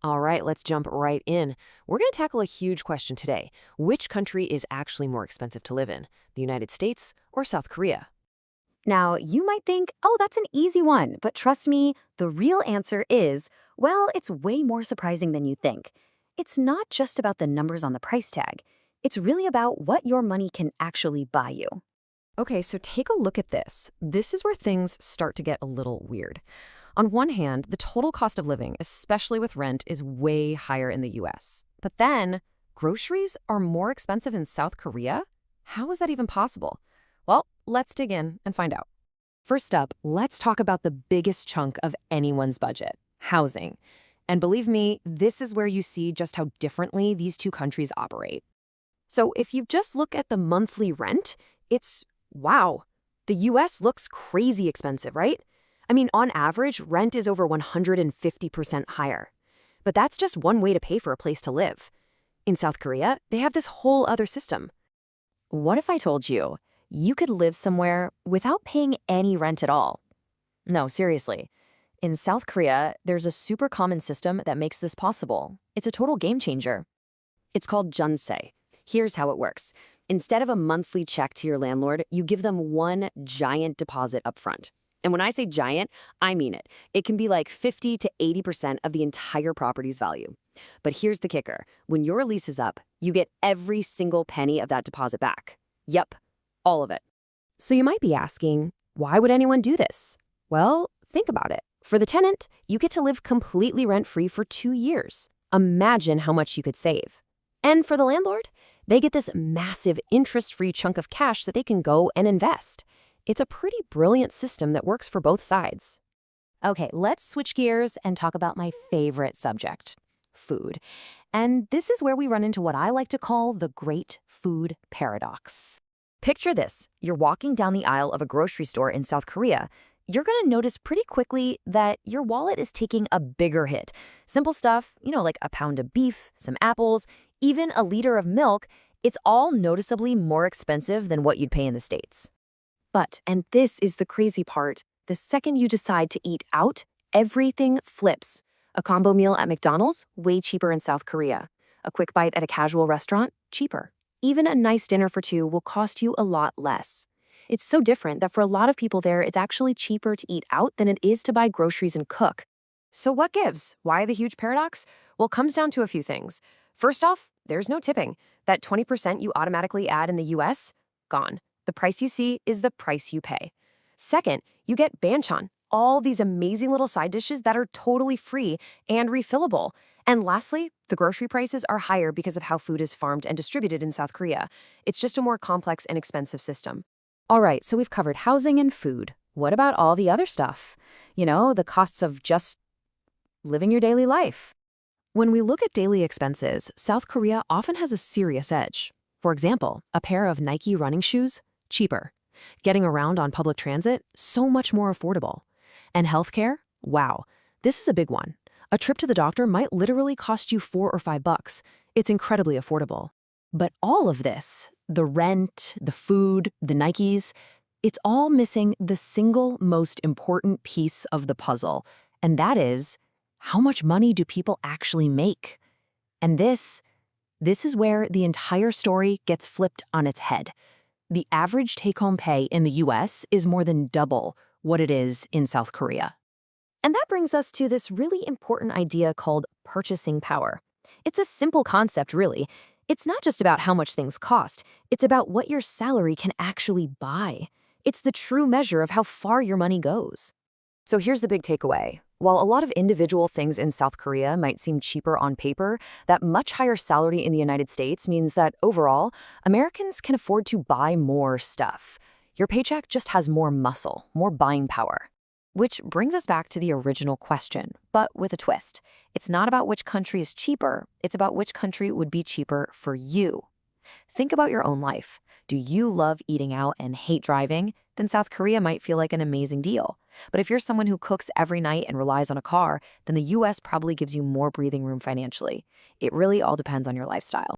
All right, let's jump right in. We're going to tackle a huge question today. Which country is actually more expensive to live in, the United States or South Korea? Now, you might think, oh, that's an easy one, but trust me, the real answer is, well, it's way more surprising than you think. It's not just about the numbers on the price tag. It's really about what your money can actually buy you. Okay, so take a look at this. This is where things start to get a little weird. On one hand, the total cost of living, especially with rent, is way higher in the US. But then, groceries are more expensive in South Korea? How is that even possible? Well, let's dig in and find out. First up, let's talk about the biggest chunk of anyone's budget, housing. And believe me, this is where you see just how differently these two countries operate. So if you just look at the monthly rent, wow, the US looks crazy expensive, right? I mean, on average, rent is over 150% higher. But that's just one way to pay for a place to live. In South Korea, they have this whole other system. What if I told you you could live somewhere without paying any rent at all? No, seriously. In South Korea, there's a super common system that makes this possible. It's a total game changer. It's called jeonse. Here's how it works. Instead of a monthly check to your landlord, you give them one giant deposit up front. And when I say giant, I mean it. It can be like 50 to 80% of the entire property's value. But here's the kicker. When your lease is up, you get every single penny of that deposit back. Yep, all of it. So you might be asking, why would anyone do this? Well, think about it. For the tenant, you get to live completely rent-free for 2 years. Imagine how much you could save. And for the landlord, they get this massive interest-free chunk of cash that they can go and invest. It's a pretty brilliant system that works for both sides. Okay, let's switch gears and talk about my favorite subject, food. And this is where we run into what I like to call the great food paradox. Picture this. You're walking down the aisle of a grocery store in South Korea. You're going to notice pretty quickly that your wallet is taking a bigger hit. Simple stuff, like a pound of beef, some apples, even a liter of milk, it's all noticeably more expensive than what you'd pay in the States. But, and this is the crazy part, the second you decide to eat out, everything flips. A combo meal at McDonald's, way cheaper in South Korea. A quick bite at a casual restaurant, cheaper. Even a nice dinner for two will cost you a lot less. It's so different that for a lot of people there, it's actually cheaper to eat out than it is to buy groceries and cook. So what gives? Why the huge paradox? Well, it comes down to a few things. First off, there's no tipping. That 20% you automatically add in the US, gone. The price you see is the price you pay. Second, you get banchan, all these amazing little side dishes that are totally free and refillable. And lastly, the grocery prices are higher because of how food is farmed and distributed in South Korea. It's just a more complex and expensive system. All right, so we've covered housing and food. What about all the other stuff? The costs of just living your daily life. When we look at daily expenses, South Korea often has a serious edge. For example, a pair of Nike running shoes, cheaper. Getting around on public transit, so much more affordable. And healthcare? Wow, this is a big one. A trip to the doctor might literally cost you $4 or $5. It's incredibly affordable. But all of this, the rent, the food, the Nikes, it's all missing the single most important piece of the puzzle. And that is, how much money do people actually make? And this is where the entire story gets flipped on its head. The average take-home pay in the US is more than double what it is in South Korea. And that brings us to this really important idea called purchasing power. It's a simple concept, really. It's not just about how much things cost. It's about what your salary can actually buy. It's the true measure of how far your money goes. So here's the big takeaway. While a lot of individual things in South Korea might seem cheaper on paper, that much higher salary in the United States means that overall, Americans can afford to buy more stuff. Your paycheck just has more muscle, more buying power. Which brings us back to the original question, but with a twist. It's not about which country is cheaper, it's about which country would be cheaper for you. Think about your own life. Do you love eating out and hate driving? Then South Korea might feel like an amazing deal. But if you're someone who cooks every night and relies on a car, then the US probably gives you more breathing room financially. It really all depends on your lifestyle.